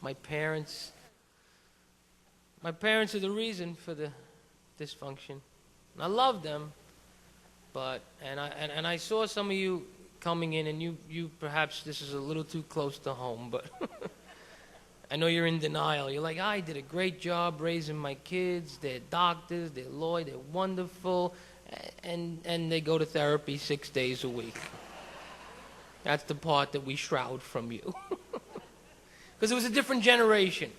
My parents are the reason for the dysfunction. And I love them, but I saw some of you coming in, and you perhaps this is a little too close to home, but I know you're in denial. You're like, I did a great job raising my kids. They're doctors, they're lawyers, they're wonderful, and they go to therapy 6 days a week. That's the part that we shroud from you. Because it was a different generation.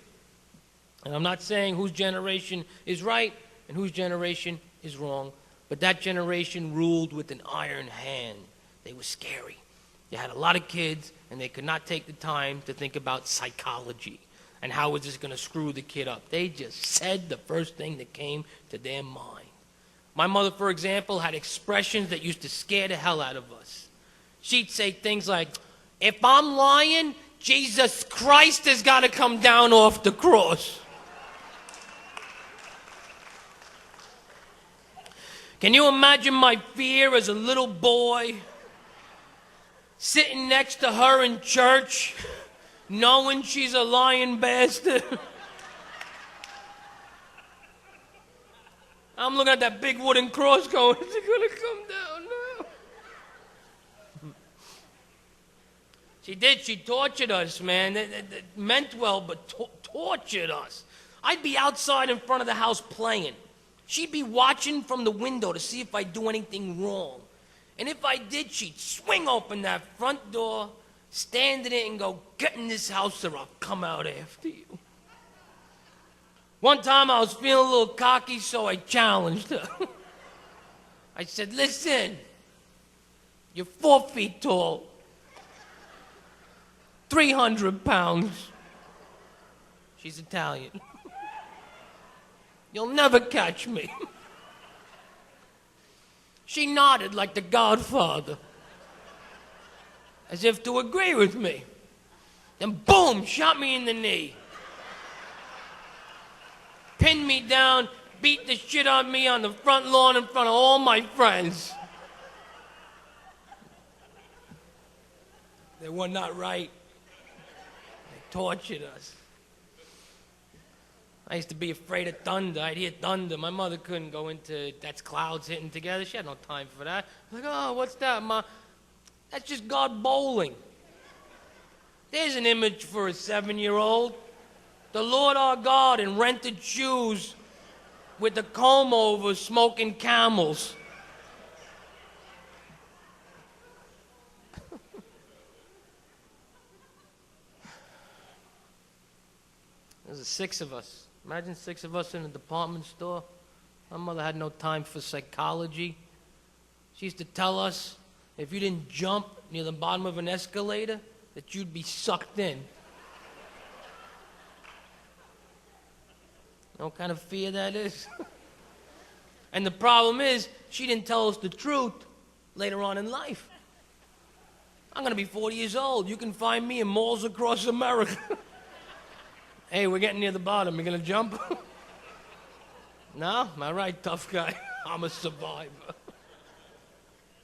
And I'm not saying whose generation is right and whose generation is wrong, but that generation ruled with an iron hand. They were scary. They had a lot of kids, and they could not take the time to think about psychology and how was this going to screw the kid up. They just said the first thing that came to their mind. My mother, for example, had expressions that used to scare the hell out of us. She'd say things like, if I'm lying, Jesus Christ has got to come down off the cross. Can you imagine my fear as a little boy, sitting next to her in church, knowing she's a lying bastard? I'm looking at that big wooden cross going, is it going to come down now? She tortured us, man. It meant well, but tortured us. I'd be outside in front of the house playing. She'd be watching from the window to see if I'd do anything wrong. And if I did, she'd swing open that front door, stand in it, and go, get in this house or I'll come out after you. One time I was feeling a little cocky, so I challenged her. I said, listen, you're 4 feet tall, 300 pounds. She's Italian. You'll never catch me. She nodded like the Godfather, as if to agree with me. Then boom, shot me in the knee. Pinned me down, beat the shit out of me on the front lawn in front of all my friends. They were not right. They tortured us. I used to be afraid of thunder. I'd hear thunder. My mother couldn't go into, that's clouds hitting together. She had no time for that. I'm like, oh, what's that, Ma? That's just God bowling. There's an image for a 7-year-old. The Lord our God in rented shoes with the comb over smoking Camels. There's 6 of us. Imagine 6 of us in a department store. My mother had no time for psychology. She used to tell us if you didn't jump near the bottom of an escalator, that you'd be sucked in. You know what kind of fear that is? And the problem is, she didn't tell us the truth later on in life. I'm going to be 40 years old. You can find me in malls across America. Hey, we're getting near the bottom. You gonna jump? No? All right, tough guy. I'm a survivor.